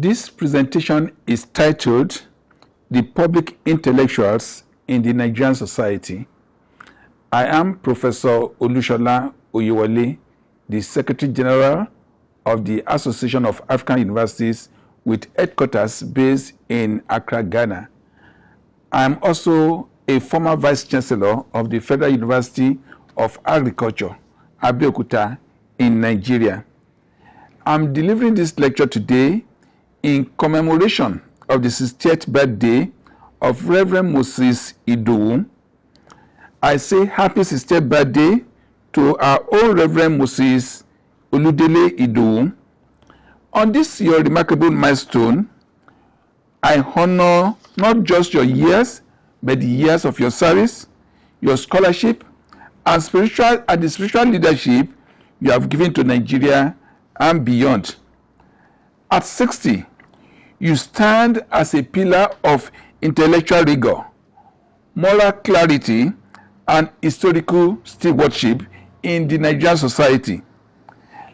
This presentation is titled The Public Intellectuals in the Nigerian Society. I am Professor Olusola Oyewole, the Secretary General of the Association of African Universities with headquarters based in Accra, Ghana. I am also a former Vice-Chancellor of the Federal University of Agriculture, Abeokuta, in Nigeria. I'm delivering this lecture today in commemoration of the 60th birthday of Reverend Moses Idowu. I say happy 60th birthday to our own Reverend Moses Oludele Idowu. On this your remarkable milestone, I honor not just your years, but the years of your service, your scholarship, and the spiritual leadership you have given to Nigeria and beyond. At 60, you stand as a pillar of intellectual rigor, moral clarity, and historical stewardship in the Nigerian society.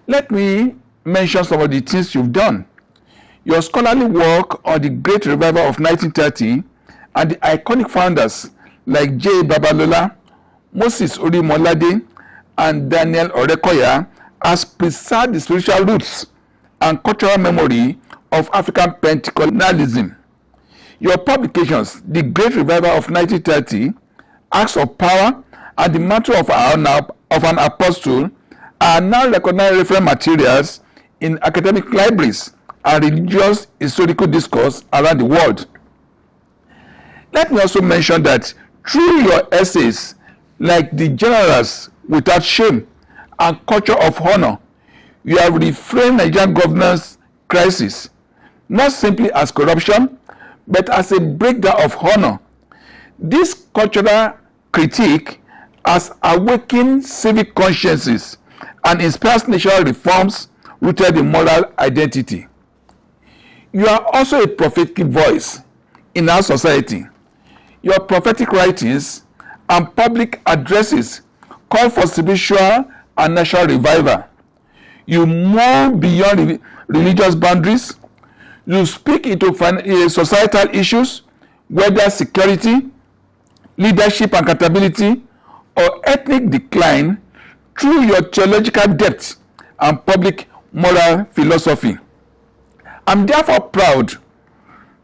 Let me mention some of the things you've done. Your scholarly work on the Great Revival of 1930 and the iconic founders like J. Babalola, Moses Orimolade, and Daniel Orekoya has preserved the spiritual roots and cultural memory of African Pentecostalism. Your publications, The Great Revival of 1930, Acts of Power, and The Mantle of an Apostle are now recognized reference materials in academic libraries and religious historical discourse around the world. Let me also mention that through your essays like The Generals Without Shame and Culture of Honor, you have reframed Nigerian governance crisis not simply as corruption, but as a breakdown of honor. This cultural critique has awakened civic consciences and inspires national reforms rooted in moral identity. You are also a prophetic voice in our society. Your prophetic writings and public addresses call for spiritual and national revival. You move beyond religious boundaries. You speak into societal issues, whether security, leadership and accountability, or ethnic decline, through your theological depth and public moral philosophy. I'm therefore proud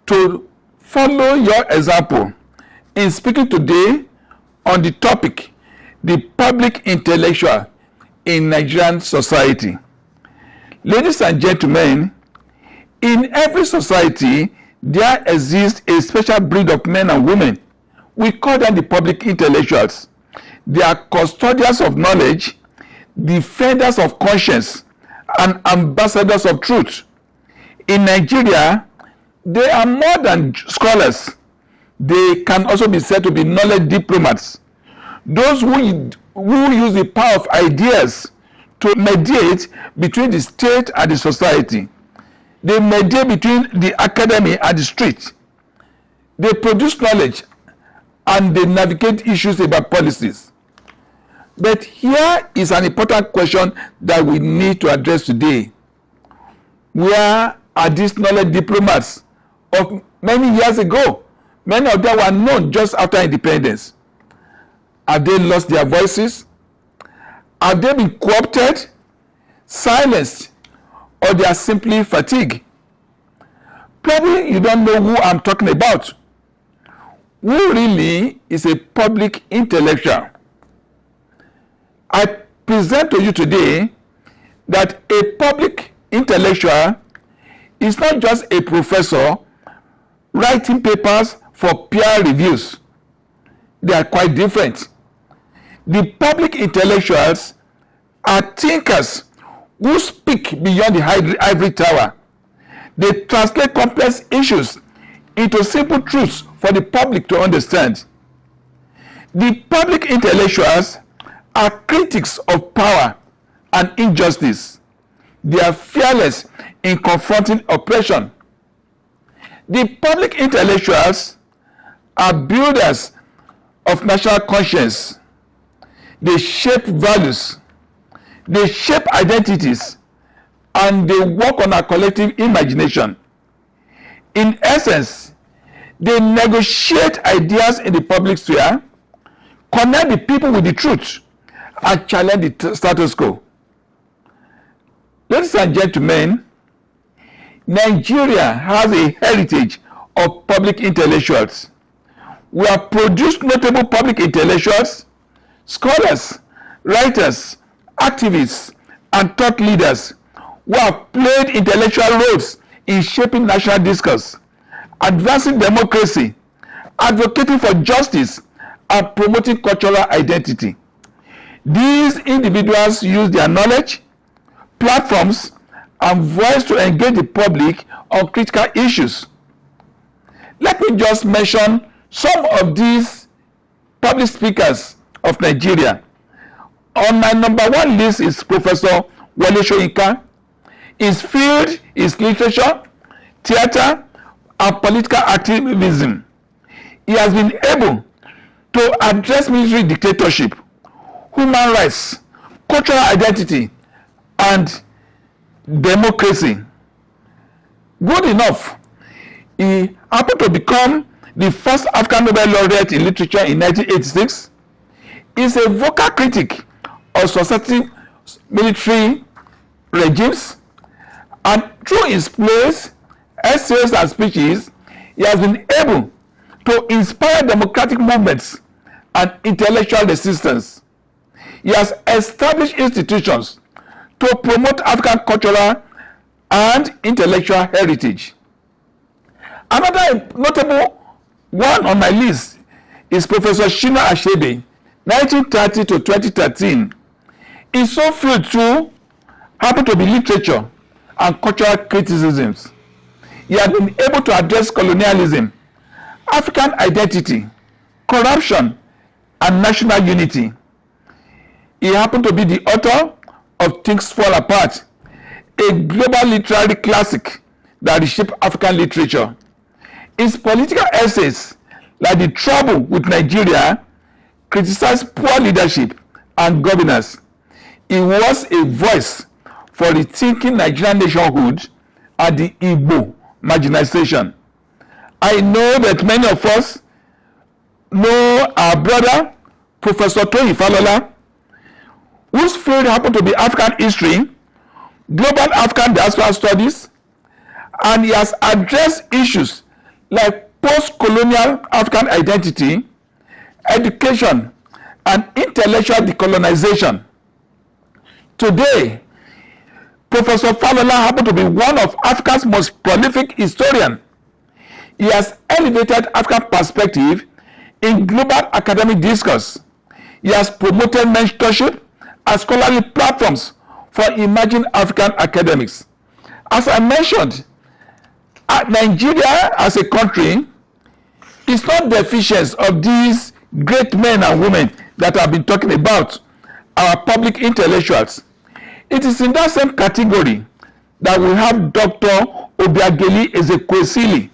to follow your example in speaking today on the topic, the public intellectual in Nigerian society. Ladies and gentlemen, in every society, there exists a special breed of men and women. We call them the public intellectuals. They are custodians of knowledge, defenders of conscience, and ambassadors of truth. In Nigeria, they are more than scholars. They can also be said to be knowledge diplomats. Those who use the power of ideas to mediate between the state and the society. They mediate between the academy and the street. They produce knowledge and they navigate issues about policies. But here is an important question that we need to address today. Where are these knowledge diplomats of many years ago? Many of them were known just after independence. Have they lost their voices? Have they been co-opted, silenced, or they are simply fatigued? Probably you don't know who I'm talking about. Who really is a public intellectual? I present to you today that a public intellectual is not just a professor writing papers for peer reviews. They are quite different. The public intellectuals are thinkers who speak beyond the ivory tower. They translate complex issues into simple truths for the public to understand. The public intellectuals are critics of power and injustice. They are fearless in confronting oppression. The public intellectuals are builders of national conscience. They shape values, they shape identities, and they work on our collective imagination. In essence, they negotiate ideas in the public sphere, connect the people with the truth, and challenge the status quo. Ladies and gentlemen, Nigeria has a heritage of public intellectuals. We have produced notable public intellectuals, scholars, writers, activists, and thought leaders who have played intellectual roles in shaping national discourse, advancing democracy, advocating for justice, and promoting cultural identity. These individuals use their knowledge, platforms, and voice to engage the public on critical issues. Let me just mention some of these public speakers of Nigeria. On my number one list is Professor Wole Soyinka. His field is literature, theater, and political activism. He has been able to address military dictatorship, human rights, cultural identity, and democracy. Good enough, he happened to become the first African Nobel laureate in literature in 1986. He is a vocal critic of successive military regimes, and through his plays, essays, and speeches, he has been able to inspire democratic movements and intellectual resistance. He has established institutions to promote African cultural and intellectual heritage. Another notable one on my list is Professor Chinua Achebe, 1930 to 2013. His sole field too happened to be literature and cultural criticisms. He has been able to address colonialism, African identity, corruption, and national unity. He happened to be the author of Things Fall Apart, a global literary classic that reshaped African literature. His political essays, like The Trouble with Nigeria, criticized poor leadership and governance. He was a voice for rethinking Nigerian nationhood and the Igbo marginalization. I know that many of us know our brother, Professor Toyin Falola, whose field happened to be African history, global African diaspora studies, and he has addressed issues like post-colonial African identity, education, and intellectual decolonization. Today, Professor Falola happened to be one of Africa's most prolific historians. He has elevated African perspective in global academic discourse. He has promoted mentorship and scholarly platforms for emerging African academics. As I mentioned, Nigeria as a country is not deficient of these great men and women that I've been talking about, our public intellectuals. It is in that same category that we have Dr. Obiageli Ezekwesili,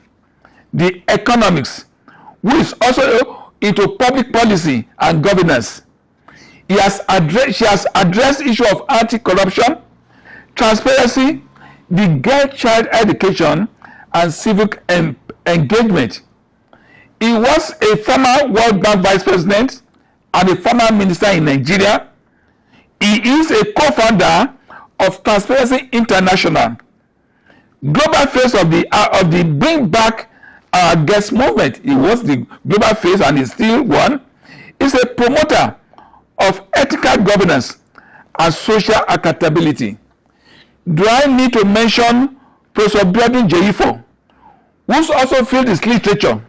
the economics, who is also into public policy and governance. She has addressed issue of anti-corruption, transparency, the girl-child education, and civic engagement. He was a former World Bank Vice President and a former minister in Nigeria. He is a co-founder of Transparency International, global face of the Bring Back Our Guests movement. He was the global face and is still one. He's a promoter of ethical governance and social accountability. Do I need to mention Professor Biodun Jeyifo, whose also field is literature,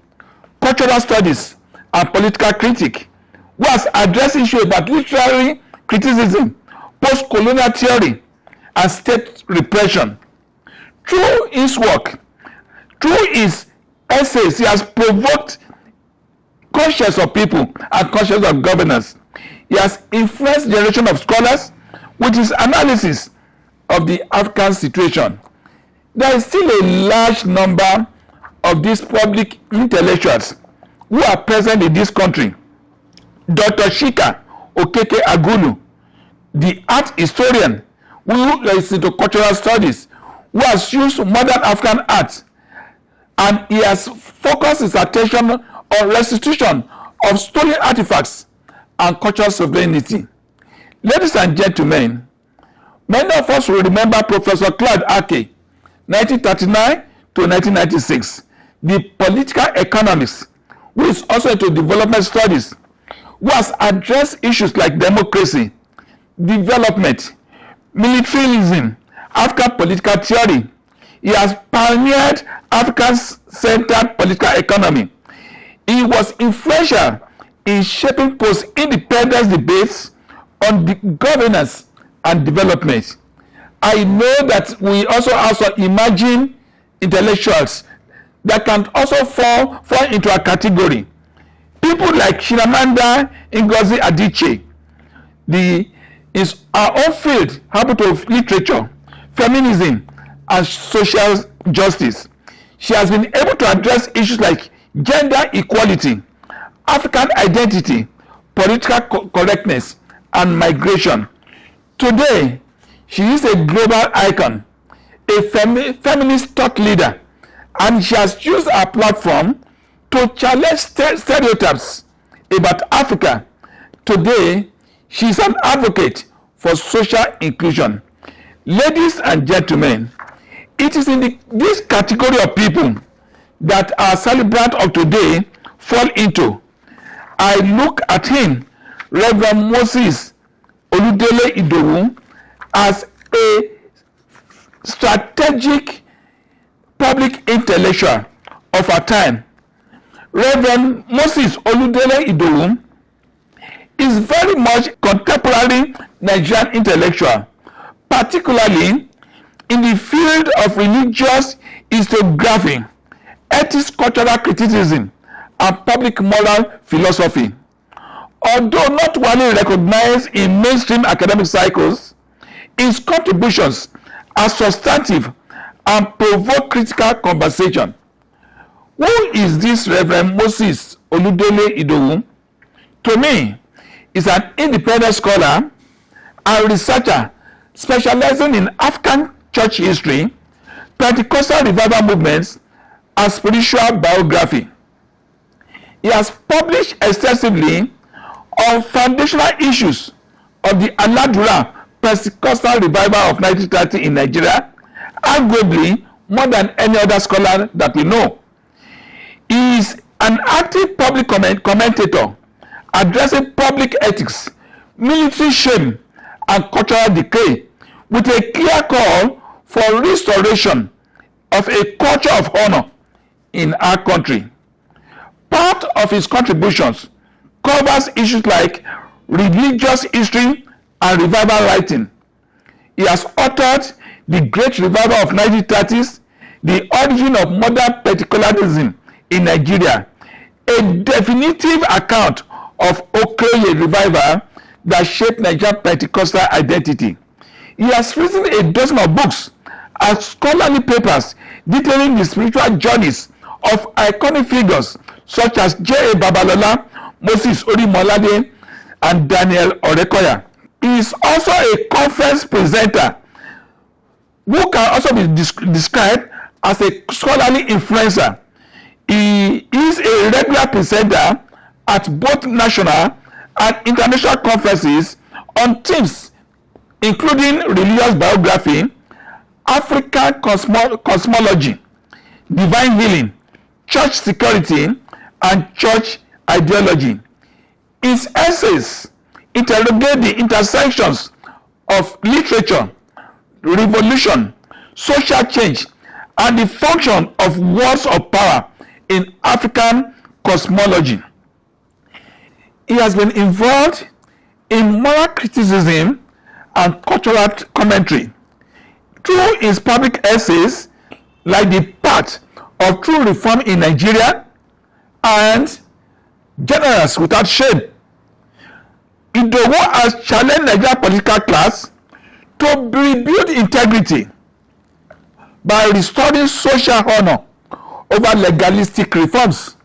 cultural studies, and political critique, who has addressed issues about literary criticism, post-colonial theory, and state repression. Through his work, through his essays, he has provoked conscience of people and conscience of governance. He has influenced generation of scholars with his analysis of the African situation. There is still a large number of these public intellectuals who are present in this country. Dr. Chika Okeke Agulu, the art historian who is into cultural studies, who has used modern African art and he has focused his attention on restitution of stolen artifacts and cultural sovereignty. Ladies and gentlemen, many of us will remember Professor Clyde Ake, 1939 to 1996, the political economist who is also into development studies, who has addressed issues like democracy, development, militarism, African political theory. He has pioneered African-centered political economy. He was influential in shaping post-independence debates on the governance and development. I know that we also have some emerging intellectuals that can also fall into a category. People like Chimamanda Ngozi Adichie, our own field happen to literature, feminism, and social justice. She has been able to address issues like gender equality, African identity, political correctness, and migration. Today, she is a global icon, a feminist thought leader, and she has used her platform to challenge stereotypes about Africa. Today, she is an advocate for social inclusion. Ladies and gentlemen, it is in this category of people that our celebrant of today fall into. I look at him, Reverend Moses Oludele Idowu, as a strategic public intellectual of our time. Reverend Moses Oludele Idowu is very much contemporary Nigerian intellectual, particularly in the field of religious historiography, ethics, cultural criticism, and public moral philosophy. Although not widely recognized in mainstream academic cycles, his contributions are substantive and provoke critical conversation. Who is this Reverend Moses Oludele Idowu? To me, he's an independent scholar and researcher specializing in African church history, Pentecostal revival movements, and spiritual biography. He has published extensively on foundational issues of the Aladura Pentecostal revival of 1930 in Nigeria, arguably more than any other scholar that we know. He is an active public commentator addressing public ethics, military shame, and cultural decay, with a clear call for restoration of a culture of honor in our country. Part of his contributions covers issues like religious history and revival writing. He has authored The Great Revival of 1930s, The Origin of Modern Pentecostalism in Nigeria, a definitive account of Okoye revival that shaped Nigerian Pentecostal identity. He has written a dozen of books and scholarly papers detailing the spiritual journeys of iconic figures such as J.A. Babalola, Moses Orimolade, and Daniel Orekoya. He is also a conference presenter who can also be described as a scholarly influencer. He is a regular presenter at both national and international conferences on themes including religious biography, African cosmology, divine healing, church security, and church ideology. His essays interrogate the intersections of literature, revolution, social change, and the function of words of power in African cosmology. He has been involved in moral criticism and cultural commentary through his public essays like The Path of True Reform in Nigeria and Generals Without Shame. Idowu has challenged Nigerian political class to rebuild integrity by restoring social honor over legalistic reforms.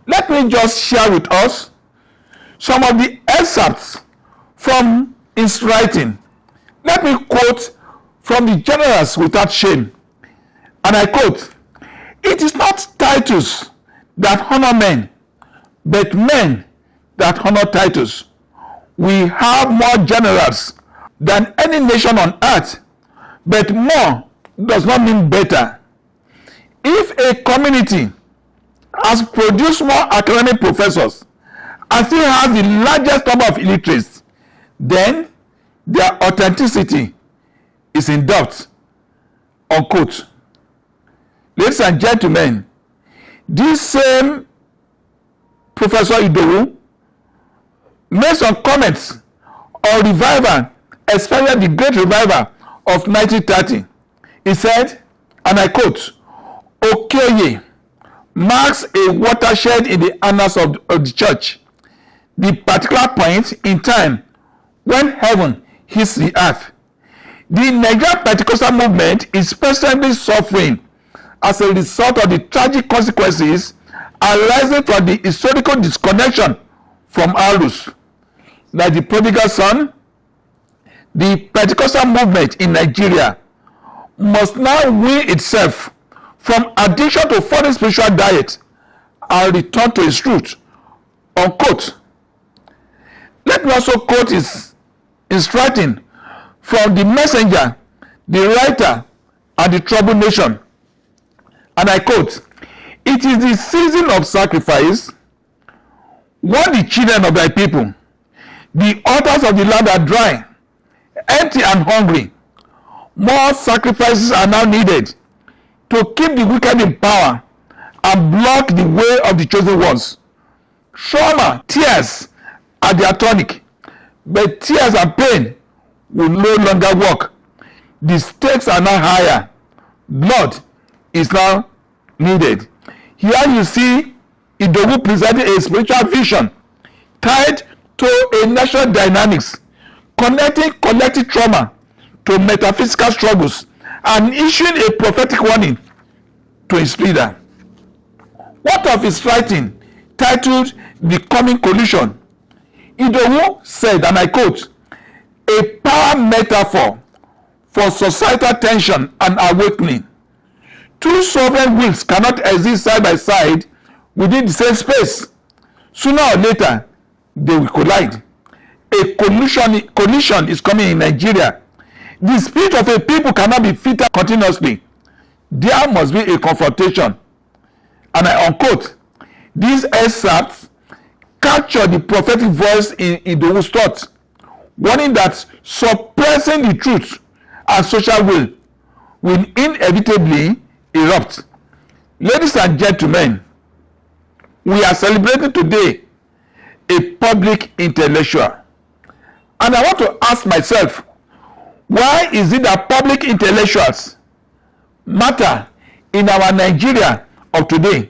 Let me just share with us some of the excerpts from his writing. Let me quote from the Generals Without Shame, and I quote, It is not titles that honor men, but men that honor titles. We have more generals than any nation on earth, but more does not mean better. If a community has produced more academic professors and still has the largest number of illiterates, then their authenticity is in doubt. Unquote. Ladies and gentlemen, this same Professor Idowu made some comments on revival, especially the Great Revival of 1930. He said, and I quote, "Okoye marks a watershed in the annals of the church, the particular point in time when heaven hits the earth. The Nigerian Pentecostal movement is presently suffering as a result of the tragic consequences arising from the historical disconnection from Arus. Like the prodigal son, the Pentecostal movement in Nigeria must now wean itself from addiction to foreign spiritual diet and return to its root." Unquote. Let me also quote his writing from the Messenger, the Writer, and the Troubled Nation. And I quote, "It is the season of sacrifice, when the children of thy people, the altars of the land are dry, empty and hungry. More sacrifices are now needed to keep the wicked in power and block the way of the chosen ones. Trauma, tears are their tonic, but tears and pain will no longer work. The stakes are now higher. Blood is now needed." Here you see Idowu presenting a spiritual vision tied to a national dynamics, connecting collective trauma to metaphysical struggles and issuing a prophetic warning to his leader. What of his writing titled "The Coming Collision"? Idowu said, and I quote, "A power metaphor for societal tension and awakening. Two sovereign wills cannot exist side by side within the same space. Sooner or later, they will collide. A collision is coming in Nigeria. The spirit of a people cannot be fitted continuously. There must be a confrontation." And I unquote. These excerpts capture the prophetic voice in Idowu's thought, warning that suppressing the truth and social will inevitably erupt. Ladies and gentlemen, we are celebrating today a public intellectual. And I want to ask myself, why is it that public intellectuals matter in our Nigeria of today?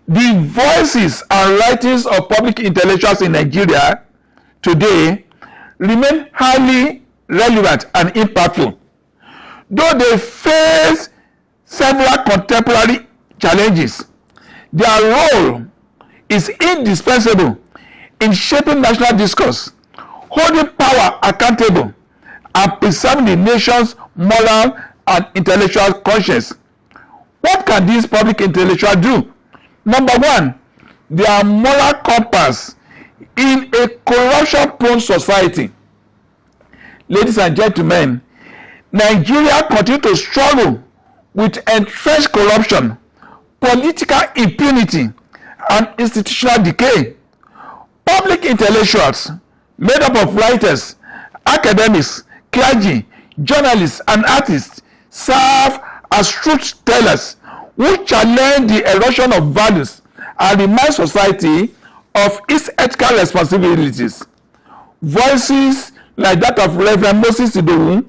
The voices and writings of public intellectuals in Nigeria today remain highly relevant and impactful, though they face several contemporary challenges. Their role is indispensable in shaping national discourse, holding power accountable, and preserving the nation's moral and intellectual conscience. What can these public intellectuals do? Number one, they are moral compass in a corruption-prone society. Ladies and gentlemen, Nigeria continues to struggle with entrenched corruption, political impunity, and institutional decay. Public intellectuals, made up of writers, academics, clergy, journalists, and artists, serve as truth tellers who challenge the erosion of values and remind society of its ethical responsibilities. Voices like that of Reverend Moses Idowu,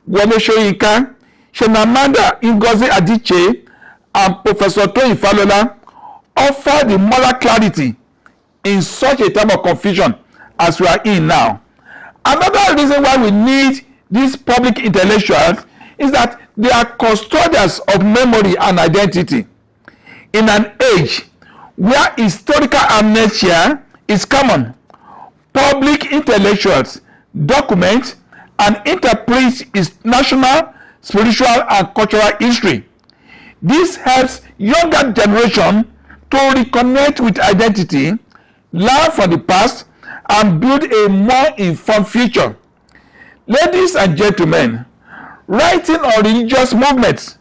Wole Soyinka, Shenamanda Ngozi Adichie, and Professor Toyin Falola offer the moral clarity in such a time of confusion as we are in now. Another reason why we need these public intellectuals is that they are custodians of memory and identity. In an age where historical amnesia is common, public intellectuals document and interpret its national, spiritual, and cultural history. This helps younger generation to reconnect with identity, learn from the past, and build a more informed future. Ladies and gentlemen, writing on religious movements,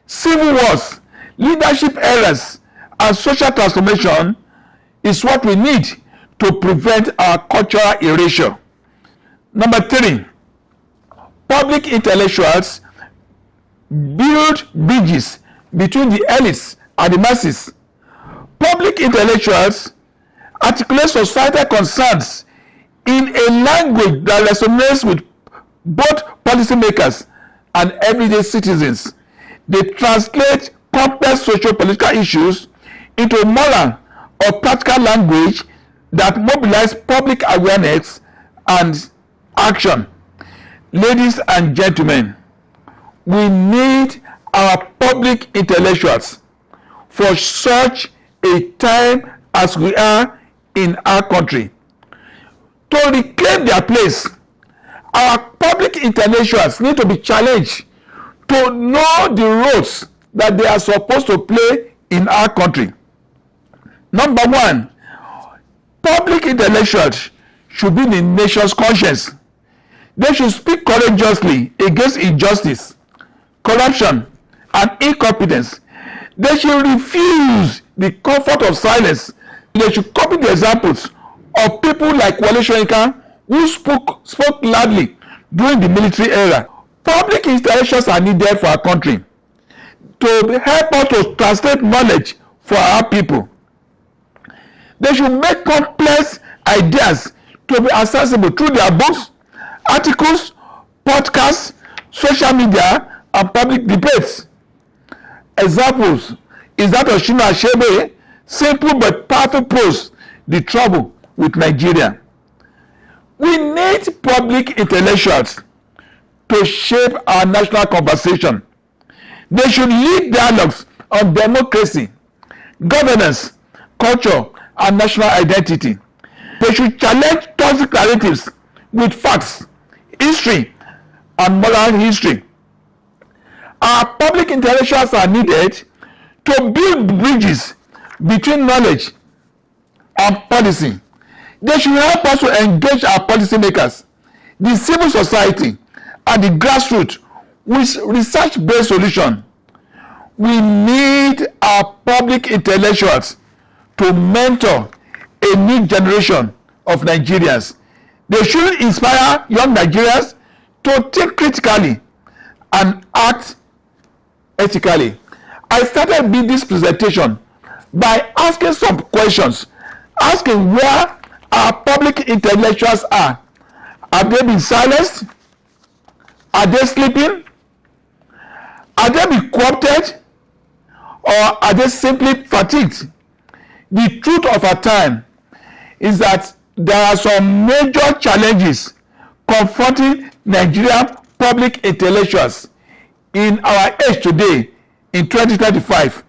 civil wars, leadership errors, and social transformation is what we need to prevent our cultural erasure. Number 3, public intellectuals build bridges between the elites and the masses. Public intellectuals articulate societal concerns in a language that resonates with both policymakers and everyday citizens. They translate complex socio-political issues into moral or practical language that mobilize public awareness and action. Ladies and gentlemen, we need our public intellectuals for such a time as we are in our country. To reclaim their place, our public intellectuals need to be challenged to know the roles that they are supposed to play in our country. Number 1, public intellectuals should be the nation's conscience. They should speak courageously against injustice, corruption, and incompetence. They should refuse the comfort of silence. They should copy the examples of people like Wole Soyinka, who spoke loudly during the military era. Public intellectuals are needed for our country to help us to translate knowledge for our people. They should make complex ideas to be accessible through their books, articles, podcasts, social media, and public debates. Examples is that of Chinua Achebe, simple but powerful prose, The Trouble with Nigeria. We need public intellectuals to shape our national conversation. They should lead dialogues on democracy, governance, culture, and national identity. They should challenge toxic narratives with facts, history, and moral history. Our public intellectuals are needed to build bridges between knowledge and policy. They should help us to engage our policymakers, the civil society, and the grassroots with research-based solutions. We need our public intellectuals to mentor a new generation of Nigerians. They should inspire young Nigerians to think critically and act ethically. I started this presentation by asking some questions, asking where our public intellectuals are. Have they been silenced? Are they sleeping? Are they being co-opted? Or are they simply fatigued? The truth of our time is that there are some major challenges confronting Nigerian public intellectuals in our age today in 2025.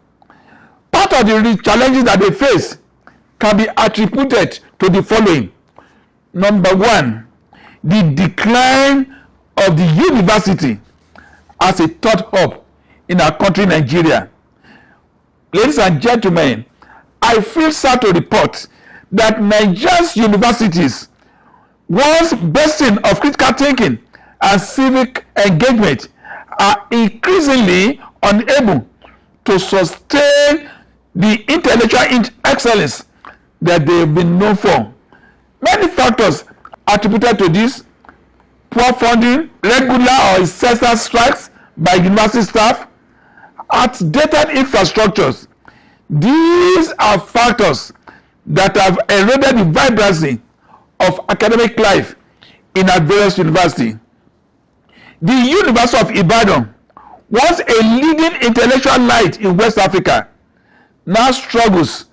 Part of the challenges that they face can be attributed to the following. Number 1, the decline of the university as a thought hub in our country, Nigeria. Ladies and gentlemen, I feel sad to report that Nigeria's universities, once bastion of critical thinking and civic engagement, are increasingly unable to sustain the intellectual excellence that they have been known for. Many factors attributed to this: poor funding, regular or incessant strikes by university staff, outdated infrastructures. These are factors that have eroded the vibrancy of academic life in our various universities. The University of Ibadan, once a leading intellectual light in West Africa, now struggles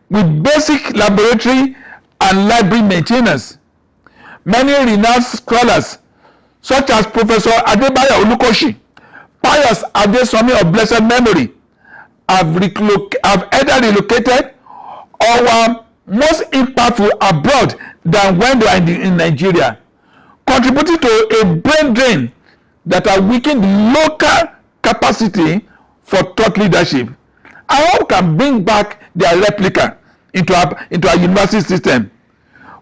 with basic laboratory and library maintenance. Many renowned scholars, such as Professor Adebayo Olukoshi, Pius Adesomi of blessed memory, have either relocated or were most impactful abroad than when they are in Nigeria, contributing to a brain drain that are weakening the local capacity for thought leadership. I hope can bring back their replica into our university system.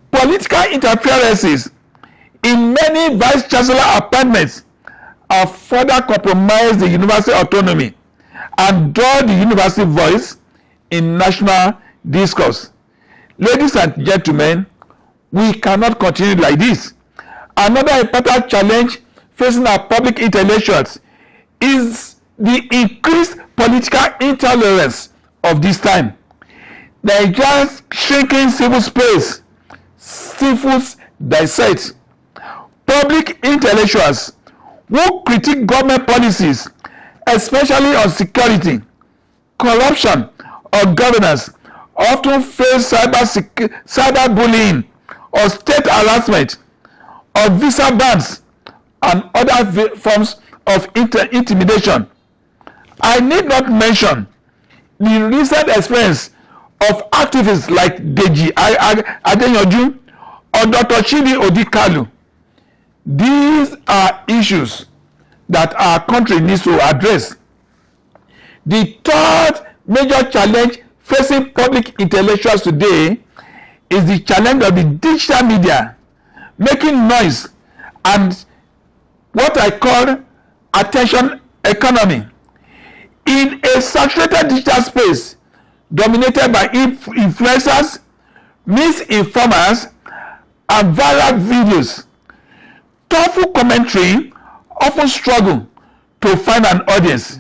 Political interferences in many vice-chancellor appointments have further compromised the university autonomy and dulled the university voice in national discourse. Ladies and gentlemen, we cannot continue like this. Another important challenge facing our public intellectuals is the increased political intolerance of this time. Nigeria's shrinking civil space stifles dissent. Public intellectuals who critique government policies, especially on security, corruption, or governance, often face cyberbullying or state harassment or visa bans and other forms of intimidation. I need not mention the recent experience of activists like Deji Adeyanju or Dr. Chidi Odikalu. These are issues that our country needs to address. The third major challenge facing public intellectuals today is the challenge of the digital media making noise and what I call attention economy. In a saturated digital space dominated by influencers, misinformers, and viral videos, thoughtful commentary often struggle to find an audience.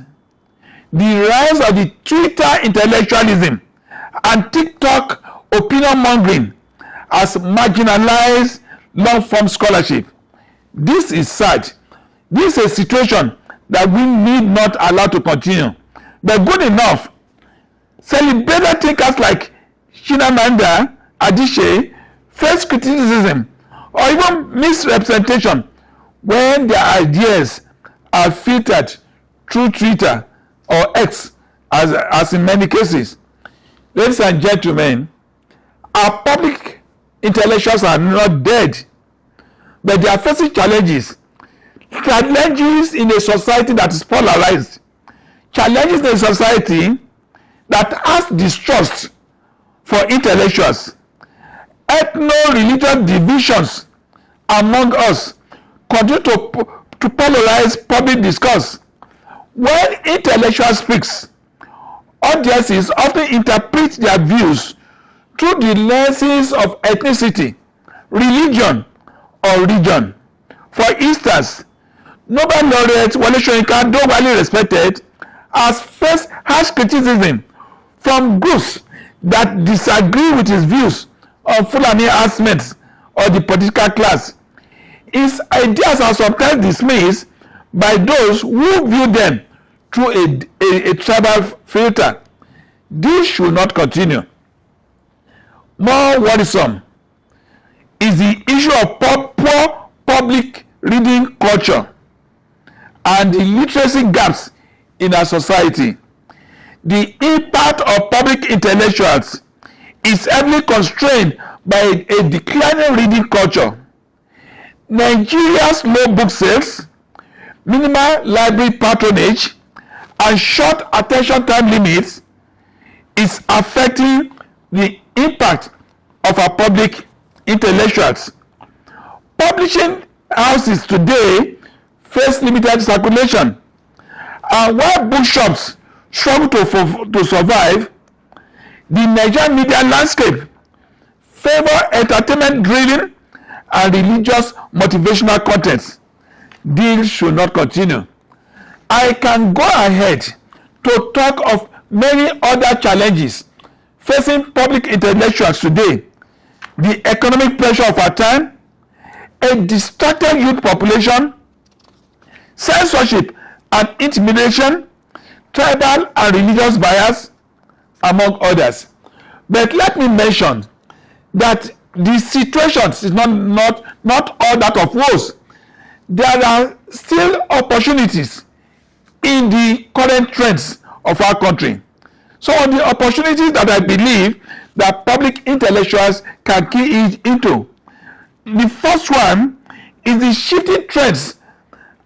The rise of the Twitter intellectualism and TikTok opinion mongering has marginalized long-form scholarship. This is sad. This is a situation that we need not allow to continue. But good enough, celebrated thinkers like Chimamanda Adichie face criticism or even misrepresentation when their ideas are filtered through Twitter or X, as in many cases. Ladies and gentlemen, our public intellectuals are not dead, but they are facing challenges in a society that is polarized, challenges in a society that has distrust for intellectuals. Ethno-religious divisions among us continue to polarize public discourse. When intellectuals speaks, audiences often interpret their views through the lenses of ethnicity, religion, or region. For instance, Nobel laureate Wole Soyinka, though widely respected, has faced harsh criticism from groups that disagree with his views on Fulani harassment or the political class. His ideas are sometimes dismissed by those who view them through a tribal filter. This should not continue. More worrisome is the issue of poor public reading culture and the literacy gaps in our society. The impact of public intellectuals is heavily constrained by a declining reading culture. Nigeria's low book sales, minimal library patronage, and short attention time limits is affecting the impact of our public intellectuals. Publishing houses today face limited circulation, and while bookshops struggle to survive, the Nigerian media landscape favor entertainment-driven and religious motivational contents. This should not continue. I can go ahead to talk of many other challenges facing public intellectuals today: the economic pressure of our time, a distracted youth population, censorship and intimidation, tribal and religious bias, among others. But let me mention that the situation is not all that of woes. There are still opportunities in the current trends of our country. So the opportunities that I believe that public intellectuals can key into. The first one is the shifting trends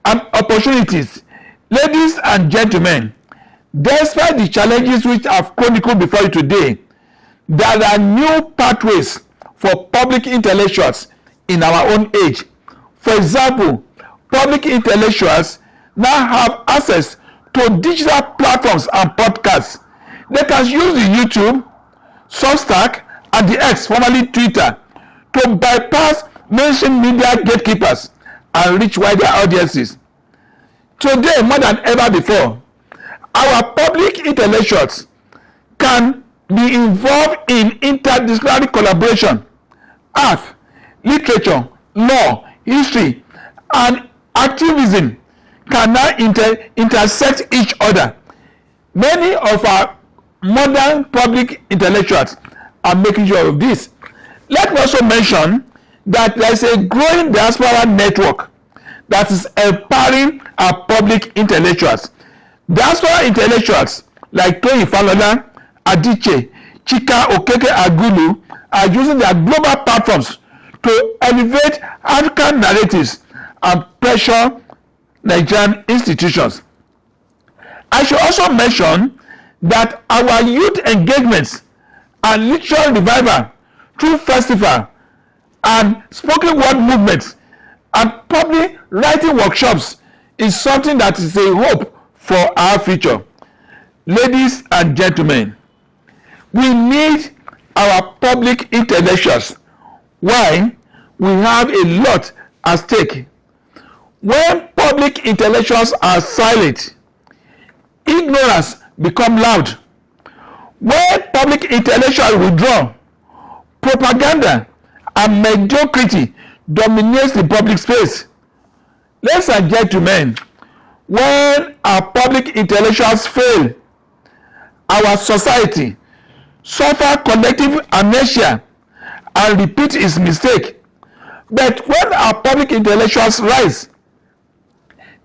and opportunities. Ladies and gentlemen, Despite the challenges which I've chronicled before you today, there are new pathways for public intellectuals in our own age. For example, public intellectuals now have access to digital platforms and podcasts. They can use the YouTube, Substack, and the X, formerly Twitter, to bypass mainstream media gatekeepers and reach wider audiences. Today, more than ever before, our public intellectuals can be involved in interdisciplinary collaboration. Art, literature, law, history, and activism can now intersect each other. Many of our modern public intellectuals are making sure of this. Let me also mention that there is a growing diaspora network that is empowering our public intellectuals. Diaspora intellectuals like Toyin Falola, Adiche, Chika Okeke Agulu are using their global platforms to elevate African narratives and pressure Nigerian institutions. I should also mention that our youth engagements and literary revival through festival and spoken word movements and public writing workshops is something that is a hope for our future. Ladies and gentlemen, we need our public intellectuals. Why? We have a lot at stake. When public intellectuals are silent, ignorance becomes loud. When public intellectuals withdraw, propaganda and mediocrity dominates the public space. Ladies and gentlemen, when our public intellectuals fail, our society suffer collective amnesia and repeat its mistake. But when our public intellectuals rise,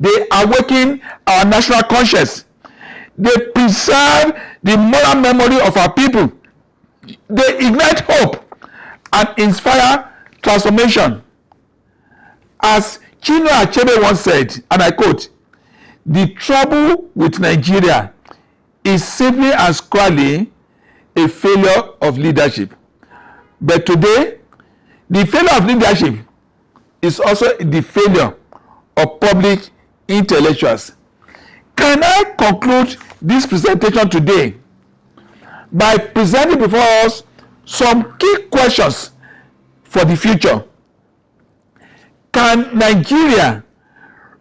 they awaken our national conscience. They preserve the moral memory of our people. They ignite hope and inspire transformation. As Chinua Achebe once said, and I quote, "The trouble with Nigeria is simply and squarely a failure of leadership." But today, the failure of leadership is also the failure of public intellectuals. Can I conclude this presentation today by presenting before us some key questions for the future? Can Nigeria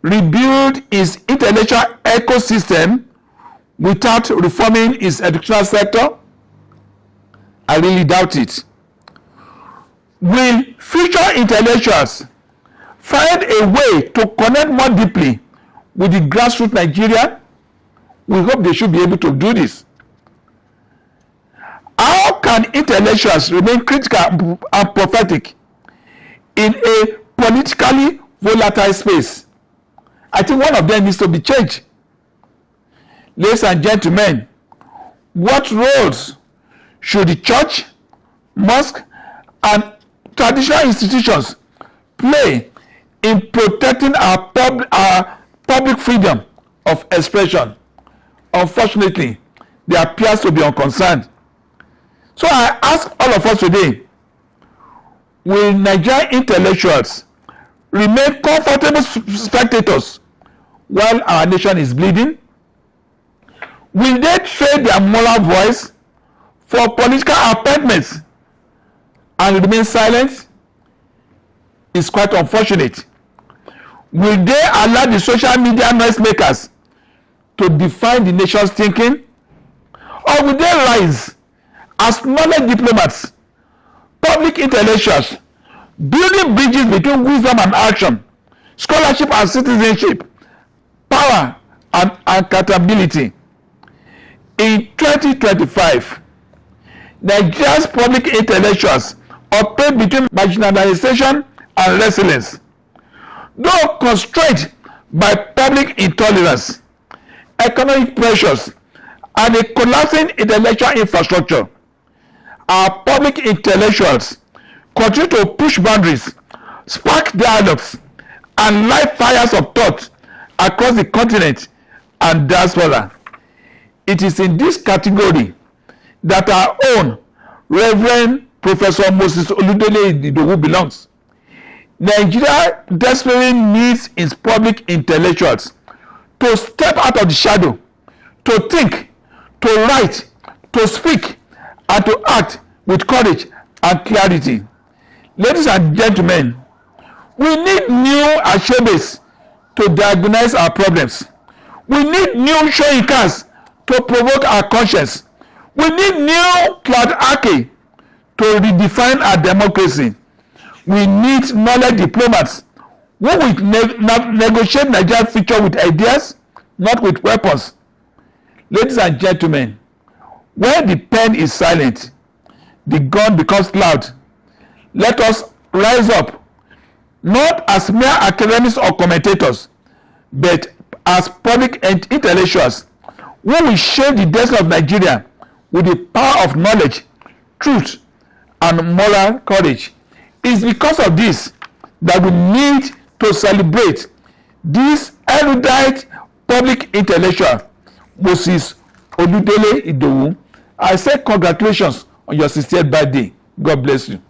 rebuild its intellectual ecosystem without reforming its educational sector? I really doubt it. Will future intellectuals find a way to connect more deeply with the grassroots Nigeria? We hope they should be able to do this. How can intellectuals remain critical and prophetic in a politically volatile space? I think one of them needs to be changed. Ladies and gentlemen, what roles should the church, mosque, and traditional institutions play in protecting our public freedom of expression? Unfortunately, there appears to be unconcerned. So I ask all of us today, will Nigerian intellectuals remain comfortable spectators while our nation is bleeding? Will they trade their moral voice for political appointments and remain silent? It's quite unfortunate. Will they allow the social media noisemakers to define the nation's thinking? Or will they rise as knowledge diplomats, public intellectuals, building bridges between wisdom and action, scholarship and citizenship, power and accountability? In 2025, Nigeria's public intellectuals operate between marginalization and resilience. Though constrained by public intolerance, economic pressures, and a collapsing intellectual infrastructure, our public intellectuals continue to push boundaries, spark dialogues, and light fires of thought across the continent and diaspora. it is in this category that our own Reverend Professor Moses Oludele Idowu belongs. Nigeria desperately needs its public intellectuals to step out of the shadow, to think, to write, to speak, and to act with courage and clarity. Ladies and gentlemen, we need new Ashebes to diagnose our problems. We need new Shoyikas to provoke our conscience. We need new Claude Ake to redefine our democracy. We need knowledge diplomats who will negotiate Nigeria's future with ideas, not with weapons. Ladies and gentlemen, when the pen is silent, the gun becomes loud. Let us rise up, not as mere academics or commentators, but as public intellectuals who will shape the destiny of Nigeria with the power of knowledge, truth, and moral courage. It's because of this that we need to celebrate this erudite public intellectual, Moses Oludele Idowu. I say congratulations on your 60th birthday. God bless you.